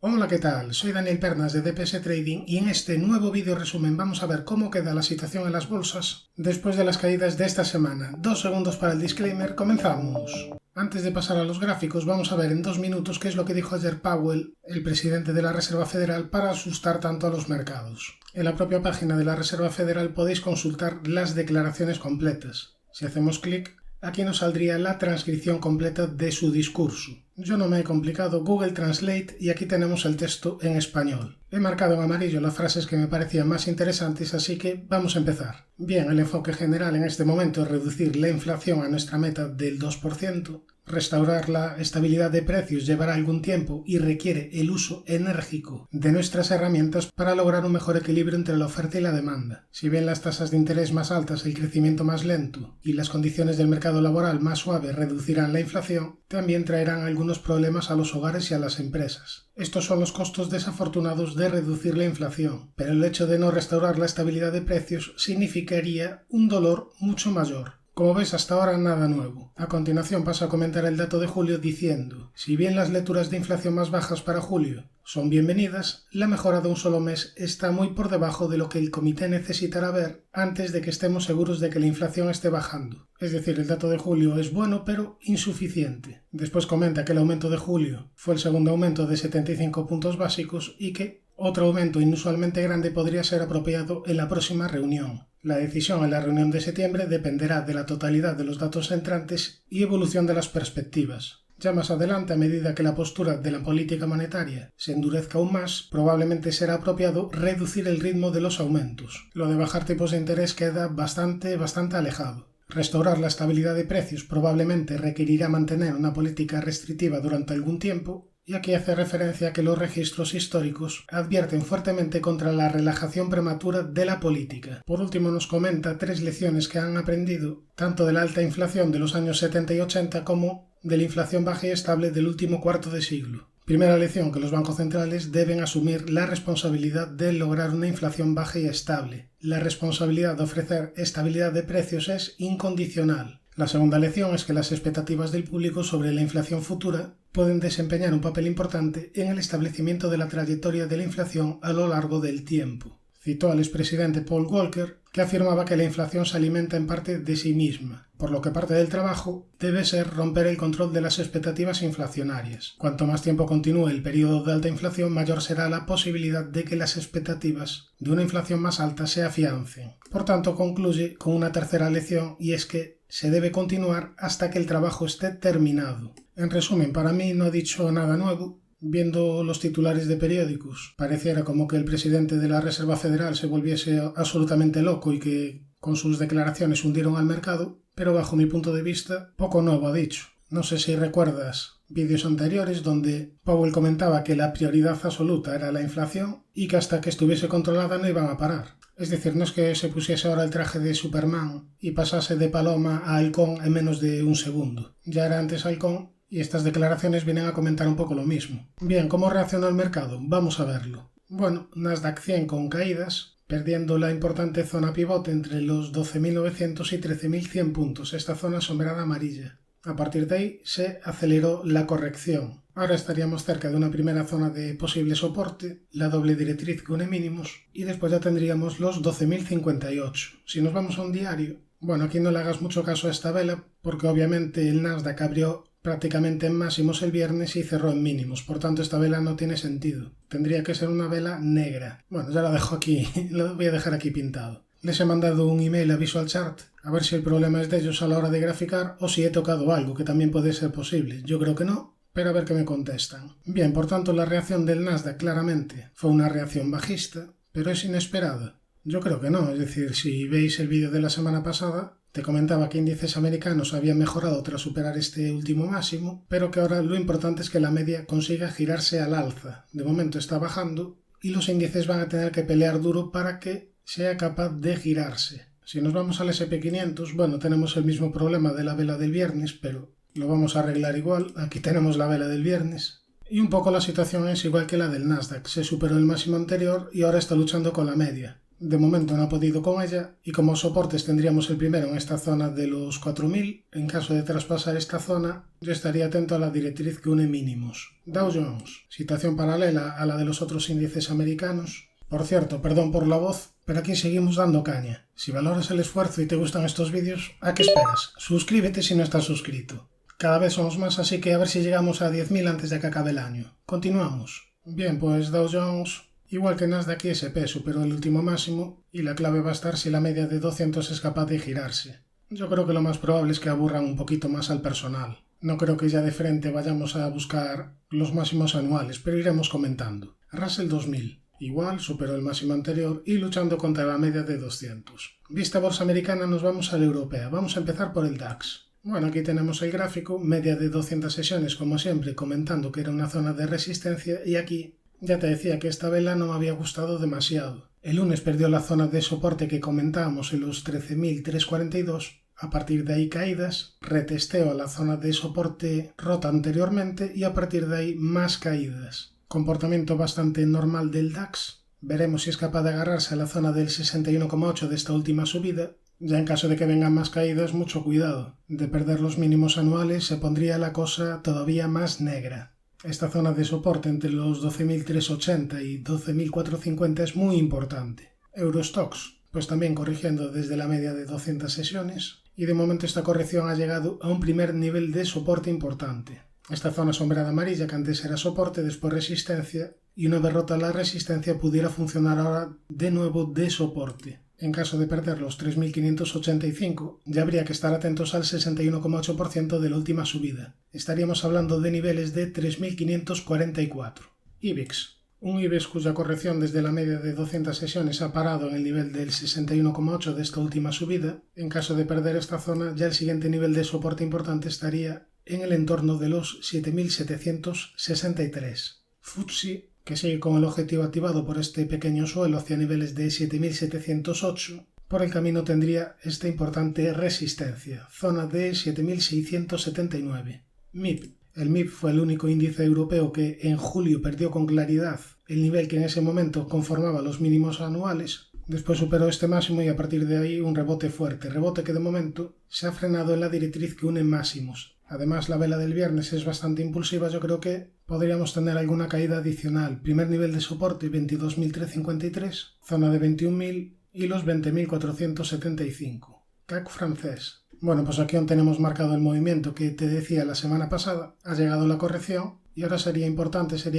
Hola, ¿qué tal? Soy Daniel Pernas de DPS Trading y en este nuevo vídeo resumen vamos a ver cómo queda la situación en las bolsas después de las caídas de esta semana. 2 segundos para el disclaimer, comenzamos. Antes de pasar a los gráficos, vamos a ver en 2 minutos qué es lo que dijo ayer Powell, el presidente de la Reserva Federal, para asustar tanto a los mercados. En la propia página de la Reserva Federal podéis consultar las declaraciones completas. Si hacemos clic, aquí nos saldría la transcripción completa de su discurso. Yo no me he complicado, Google Translate, y aquí tenemos el texto en español. He marcado en amarillo las frases que me parecían más interesantes, así que vamos a empezar. Bien, el enfoque general en este momento es reducir la inflación a nuestra meta del 2%. Restaurar la estabilidad de precios llevará algún tiempo y requiere el uso enérgico de nuestras herramientas para lograr un mejor equilibrio entre la oferta y la demanda. Si bien las tasas de interés más altas, el crecimiento más lento y las condiciones del mercado laboral más suaves reducirán la inflación, también traerán algunos problemas a los hogares y a las empresas. Estos son los costos desafortunados de reducir la inflación, pero el hecho de no restaurar la estabilidad de precios significaría un dolor mucho mayor. Como ves, hasta ahora nada nuevo. A continuación paso a comentar el dato de julio diciendo: si bien las lecturas de inflación más bajas para julio son bienvenidas, la mejora de un solo mes está muy por debajo de lo que el comité necesitará ver antes de que estemos seguros de que la inflación esté bajando. Es decir, el dato de julio es bueno, pero insuficiente. Después comenta que el aumento de julio fue el segundo aumento de 75 puntos básicos y que otro aumento inusualmente grande podría ser apropiado en la próxima reunión. La decisión en la reunión de septiembre dependerá de la totalidad de los datos entrantes y evolución de las perspectivas. Ya más adelante, a medida que la postura de la política monetaria se endurezca aún más, probablemente será apropiado reducir el ritmo de los aumentos. Lo de bajar tipos de interés queda bastante alejado. Restaurar la estabilidad de precios probablemente requerirá mantener una política restrictiva durante algún tiempo, y aquí hace referencia a que los registros históricos advierten fuertemente contra la relajación prematura de la política. Por último, nos comenta 3 lecciones que han aprendido tanto de la alta inflación de los años 70 y 80 como de la inflación baja y estable del último cuarto de siglo. Primera lección, que los bancos centrales deben asumir la responsabilidad de lograr una inflación baja y estable. La responsabilidad de ofrecer estabilidad de precios es incondicional. La segunda lección es que las expectativas del público sobre la inflación futura pueden desempeñar un papel importante en el establecimiento de la trayectoria de la inflación a lo largo del tiempo. Citó al expresidente Paul Volcker, que afirmaba que la inflación se alimenta en parte de sí misma, por lo que parte del trabajo debe ser romper el control de las expectativas inflacionarias. Cuanto más tiempo continúe el periodo de alta inflación, mayor será la posibilidad de que las expectativas de una inflación más alta se afiancen. Por tanto, concluye con una tercera lección, y es que se debe continuar hasta que el trabajo esté terminado. En resumen, para mí no ha dicho nada nuevo. Viendo los titulares de periódicos, pareciera como que el presidente de la Reserva Federal se volviese absolutamente loco y que con sus declaraciones hundieron al mercado, pero bajo mi punto de vista, poco nuevo ha dicho. No sé si recuerdas vídeos anteriores donde Powell comentaba que la prioridad absoluta era la inflación y que hasta que estuviese controlada no iban a parar. Es decir, no es que se pusiese ahora el traje de Superman y pasase de paloma a halcón en menos de un segundo. Ya era antes halcón, y estas declaraciones vienen a comentar un poco lo mismo. Bien, ¿cómo reaccionó el mercado? Vamos a verlo. Bueno, Nasdaq 100 con caídas, perdiendo la importante zona pivote entre los 12.900 y 13.100 puntos, esta zona sombreada amarilla. A partir de ahí se aceleró la corrección. Ahora estaríamos cerca de una primera zona de posible soporte, la doble directriz que une mínimos, y después ya tendríamos los 12.058. Si nos vamos a un diario, bueno, aquí no le hagas mucho caso a esta vela, porque obviamente el Nasdaq abrió prácticamente en máximos el viernes y cerró en mínimos, por tanto esta vela no tiene sentido. Tendría que ser una vela negra. Bueno, ya la dejo aquí, lo voy a dejar aquí pintado. Les he mandado un email a Visual Chart a ver si el problema es de ellos a la hora de graficar o si he tocado algo, que también puede ser posible. Yo creo que no, pero a ver qué me contestan. Bien, por tanto la reacción del Nasdaq claramente fue una reacción bajista, pero es inesperada. Yo creo que no, es decir, si veis el vídeo de la semana pasada, te comentaba que índices americanos habían mejorado tras superar este último máximo, pero que ahora lo importante es que la media consiga girarse al alza. De momento está bajando y los índices van a tener que pelear duro para que sea capaz de girarse. Si nos vamos al SP500, bueno, tenemos el mismo problema de la vela del viernes, pero lo vamos a arreglar igual. Aquí tenemos la vela del viernes. Y un poco la situación es igual que la del Nasdaq. Se superó el máximo anterior y ahora está luchando con la media. De momento no ha podido con ella y como soportes tendríamos el primero en esta zona de los 4000. En caso de traspasar esta zona, yo estaría atento a la directriz que une mínimos. Dow Jones, situación paralela a la de los otros índices americanos. Por cierto, perdón por la voz, pero aquí seguimos dando caña. Si valoras el esfuerzo y te gustan estos vídeos, ¿a qué esperas? Suscríbete si no estás suscrito. Cada vez somos más, así que a ver si llegamos a 10.000 antes de que acabe el año. Continuamos. Bien, pues Dow Jones, igual que Nasdaq y S&P, superó el último máximo y la clave va a estar si la media de 200 es capaz de girarse. Yo creo que lo más probable es que aburran un poquito más al personal. No creo que ya de frente vayamos a buscar los máximos anuales, pero iremos comentando. Russell 2000. Igual superó el máximo anterior y luchando contra la media de 200. Vista bolsa americana, nos vamos a la europea. Vamos a empezar por el DAX. Bueno, aquí tenemos el gráfico, media de 200 sesiones como siempre, comentando que era una zona de resistencia y aquí ya te decía que esta vela no me había gustado demasiado. El lunes perdió la zona de soporte que comentábamos en los 13.342, a partir de ahí caídas, retesteo a la zona de soporte rota anteriormente y a partir de ahí más caídas. Comportamiento bastante normal del DAX. Veremos si es capaz de agarrarse a la zona del 61,8 de esta última subida. Ya en caso de que vengan más caídas, mucho cuidado. De perder los mínimos anuales se pondría la cosa todavía más negra. Esta zona de soporte entre los 12.380 y 12.450 es muy importante. Eurostoxx, pues también corrigiendo desde la media de 200 sesiones. Y de momento esta corrección ha llegado a un primer nivel de soporte importante. Esta zona sombreada amarilla que antes era soporte, después resistencia, y una vez rota la resistencia pudiera funcionar ahora de nuevo de soporte. En caso de perder los 3.585, ya habría que estar atentos al 61,8% de la última subida. Estaríamos hablando de niveles de 3.544. IBEX. Un IBEX cuya corrección desde la media de 200 sesiones ha parado en el nivel del 61,8 de esta última subida. En caso de perder esta zona, ya el siguiente nivel de soporte importante estaría en el entorno de los 7.763. FTSE, que sigue con el objetivo activado por este pequeño suelo hacia niveles de 7.708, por el camino tendría esta importante resistencia, zona de 7.679. MIP. El MIP fue el único índice europeo que en julio perdió con claridad el nivel que en ese momento conformaba los mínimos anuales. Después superó este máximo y a partir de ahí un rebote fuerte, rebote que de momento se ha frenado en la directriz que une máximos. Además, la vela del viernes es bastante impulsiva, yo creo que podríamos tener alguna caída adicional. Primer nivel de soporte 22.353, zona de 21.000 y los 20.475. CAC francés. Bueno, pues aquí aún tenemos marcado el movimiento que te decía la semana pasada. Ha llegado la corrección y ahora sería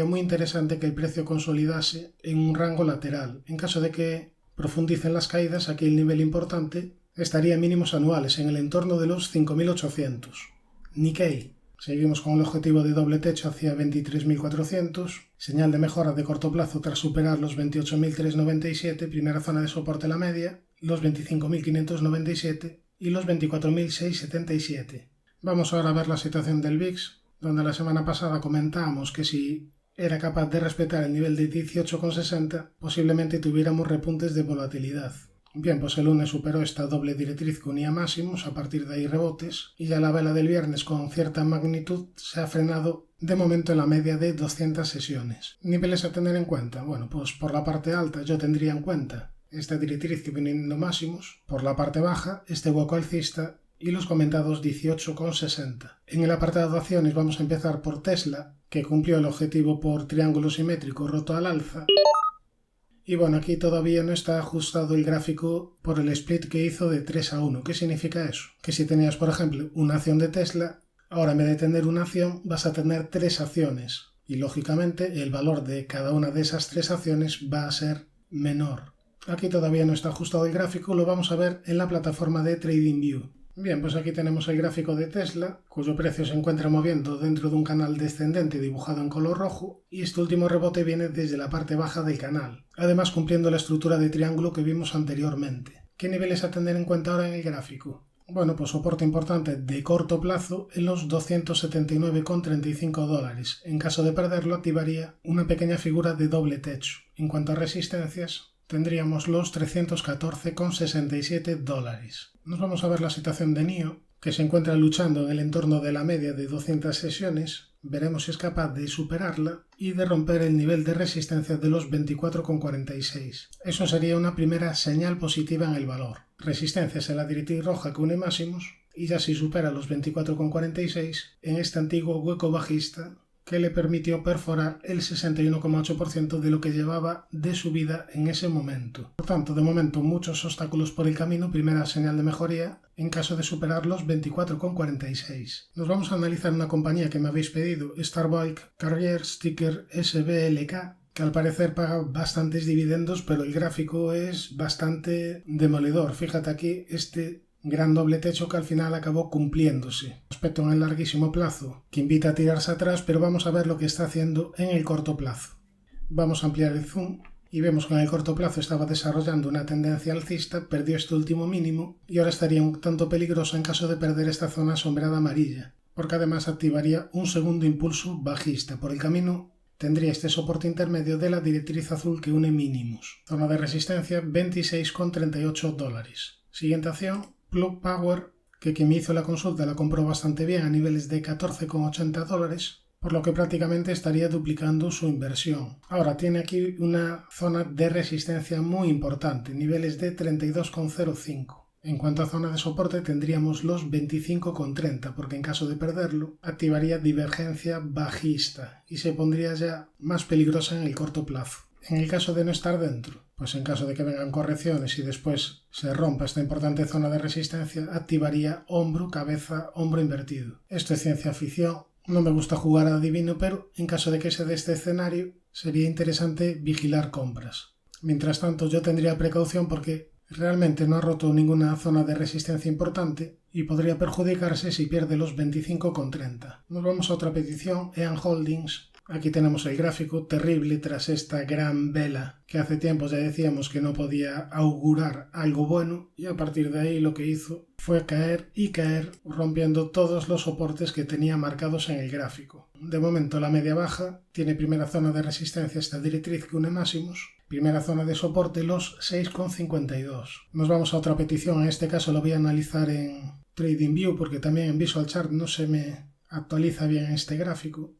muy interesante que el precio consolidase en un rango lateral. En caso de que profundicen las caídas, aquí el nivel importante estaría en mínimos anuales, en el entorno de los 5.800. Nikkei. Seguimos con el objetivo de doble techo hacia 23.400, señal de mejora de corto plazo tras superar los 28.397, primera zona de soporte la media, los 25.597 y los 24.677. Vamos ahora a ver la situación del VIX, donde la semana pasada comentábamos que si era capaz de respetar el nivel de 18,60, posiblemente tuviéramos repuntes de volatilidad. Bien, pues el lunes superó esta doble directriz que unía máximos, a partir de ahí rebotes, y ya la vela del viernes con cierta magnitud se ha frenado de momento en la media de 200 sesiones. Niveles a tener en cuenta. Bueno, pues por la parte alta yo tendría en cuenta esta directriz que viene uniendo máximos, por la parte baja este hueco alcista y los comentados 18,60. En el apartado de acciones vamos a empezar por Tesla, que cumplió el objetivo por triángulo simétrico roto al alza. Y bueno, aquí todavía no está ajustado el gráfico por el split que hizo de 3-1. ¿Qué significa eso? Que si tenías, por ejemplo, una acción de Tesla, ahora en vez de tener una acción vas a tener 3 acciones. Y lógicamente el valor de cada una de esas 3 acciones va a ser menor. Aquí todavía no está ajustado el gráfico, lo vamos a ver en la plataforma de TradingView. Bien, pues aquí tenemos el gráfico de Tesla, cuyo precio se encuentra moviendo dentro de un canal descendente dibujado en color rojo, y este último rebote viene desde la parte baja del canal, además cumpliendo la estructura de triángulo que vimos anteriormente. ¿Qué niveles a tener en cuenta ahora en el gráfico? Bueno, pues soporte importante de corto plazo en los $279,35. En caso de perderlo, activaría una pequeña figura de doble techo. En cuanto a resistencias, tendríamos los $314,67. Nos vamos a ver la situación de NIO, que se encuentra luchando en el entorno de la media de 200 sesiones. Veremos si es capaz de superarla y de romper el nivel de resistencia de los 24,46. Eso sería una primera señal positiva en el valor. Resistencia es la directriz roja que une máximos, y ya si supera los 24,46 en este antiguo hueco bajista que le permitió perforar el 61,8% de lo que llevaba de subida en ese momento. Por tanto, de momento muchos obstáculos por el camino, primera señal de mejoría en caso de superar los 24,46. Nos vamos a analizar una compañía que me habéis pedido, Starbike Carriers, ticker SBLK, que al parecer paga bastantes dividendos, pero el gráfico es bastante demoledor. Fíjate aquí este gran doble techo que al final acabó cumpliéndose. Aspecto en el larguísimo plazo que invita a tirarse atrás, pero vamos a ver lo que está haciendo en el corto plazo. Vamos a ampliar el zoom y vemos que en el corto plazo estaba desarrollando una tendencia alcista, perdió este último mínimo y ahora estaría un tanto peligrosa en caso de perder esta zona sombreada amarilla, porque además activaría un segundo impulso bajista. Por el camino tendría este soporte intermedio de la directriz azul que une mínimos. Zona de resistencia $26,38. Siguiente acción, Plug Power, que quien me hizo la consulta la compró bastante bien a niveles de $14,80, por lo que prácticamente estaría duplicando su inversión. Ahora tiene aquí una zona de resistencia muy importante, niveles de 32,05. En cuanto a zona de soporte tendríamos los 25,30, porque en caso de perderlo activaría divergencia bajista y se pondría ya más peligrosa en el corto plazo. En el caso de no estar dentro, pues en caso de que vengan correcciones y después se rompa esta importante zona de resistencia, activaría hombro, cabeza, hombro invertido. Esto es ciencia ficción, no me gusta jugar a adivino, pero en caso de que se dé este escenario, sería interesante vigilar compras. Mientras tanto, yo tendría precaución porque realmente no ha roto ninguna zona de resistencia importante y podría perjudicarse si pierde los 25,30. Nos vamos a otra petición, EAN Holdings. Aquí tenemos el gráfico terrible tras esta gran vela que hace tiempo ya decíamos que no podía augurar algo bueno y a partir de ahí lo que hizo fue caer y caer rompiendo todos los soportes que tenía marcados en el gráfico. De momento la media baja tiene primera zona de resistencia esta directriz que une máximos, primera zona de soporte los 6,52. Nos vamos a otra petición, en este caso lo voy a analizar en TradingView porque también en Visual Chart no se me actualiza bien este gráfico.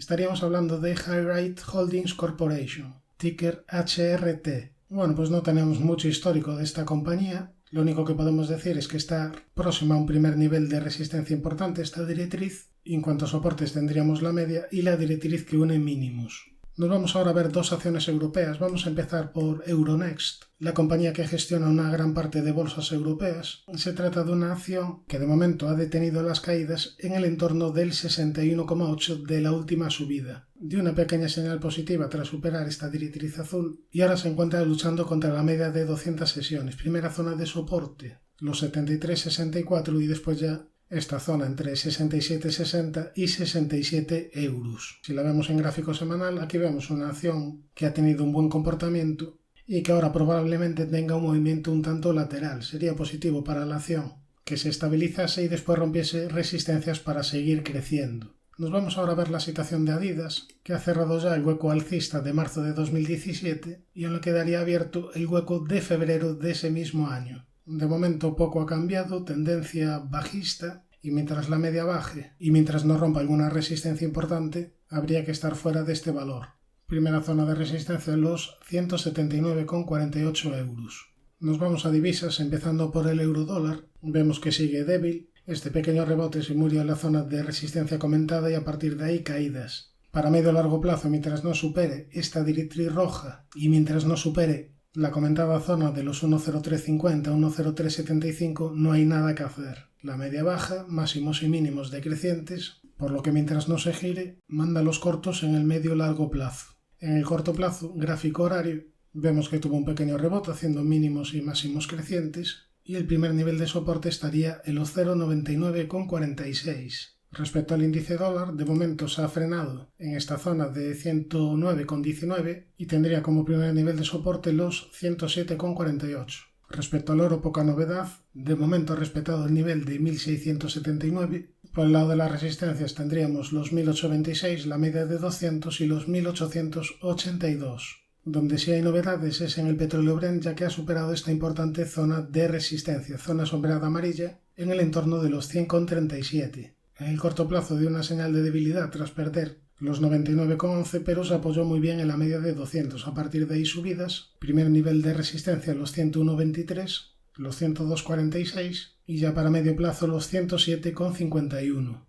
Estaríamos hablando de Hi-Rate Holdings Corporation, ticker HRT. Bueno, pues no tenemos mucho histórico de esta compañía. Lo único que podemos decir es que está próxima a un primer nivel de resistencia importante esta directriz. Y en cuanto a soportes tendríamos la media y la directriz que une mínimos. Nos vamos ahora a ver dos acciones europeas. Vamos a empezar por Euronext, la compañía que gestiona una gran parte de bolsas europeas. Se trata de una acción que de momento ha detenido las caídas en el entorno del 61,8 de la última subida. Dio una pequeña señal positiva tras superar esta directriz azul y ahora se encuentra luchando contra la media de 200 sesiones. Primera zona de soporte, los 73,64 y después ya esta zona entre 67,60 y 67 euros. Si la vemos en gráfico semanal, aquí vemos una acción que ha tenido un buen comportamiento y que ahora probablemente tenga un movimiento un tanto lateral. Sería positivo para la acción que se estabilizase y después rompiese resistencias para seguir creciendo. Nos vamos ahora a ver la situación de Adidas, que ha cerrado ya el hueco alcista de marzo de 2017 y en lo quedaría abierto el hueco de febrero de ese mismo año. De momento poco ha cambiado, tendencia bajista, y mientras la media baje y mientras no rompa alguna resistencia importante, habría que estar fuera de este valor. Primera zona de resistencia los 179,48 euros. Nos vamos a divisas, empezando por el euro-dólar. Vemos que sigue débil. Este pequeño rebote se murió en la zona de resistencia comentada y a partir de ahí caídas. Para medio largo plazo, mientras no supere esta directriz roja y mientras no supere la comentada zona de los 1.0350 a 1.0375 no hay nada que hacer. La media baja, máximos y mínimos decrecientes, por lo que mientras no se gire, manda los cortos en el medio largo plazo. En el corto plazo, gráfico horario, vemos que tuvo un pequeño rebote haciendo mínimos y máximos crecientes y el primer nivel de soporte estaría en los 0,99,46. Respecto al índice dólar, de momento se ha frenado en esta zona de 109,19 y tendría como primer nivel de soporte los 107,48. Respecto al oro, poca novedad. De momento ha respetado el nivel de 1679. Por el lado de las resistencias tendríamos los 1826, la media de 200 y los 1882. Donde sí hay novedades es en el petróleo Brent, ya que ha superado esta importante zona de resistencia, zona sombreada amarilla, en el entorno de los 100,37. En el corto plazo dio una señal de debilidad tras perder los 99,11, pero se apoyó muy bien en la media de 200. A partir de ahí subidas, primer nivel de resistencia los 101,23, los 102,46 y ya para medio plazo los 107,51.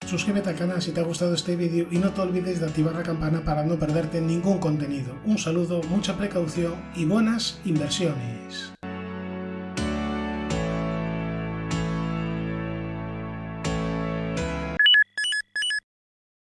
Suscríbete al canal si te ha gustado este vídeo y no te olvides de activar la campana para no perderte ningún contenido. Un saludo, mucha precaución y buenas inversiones.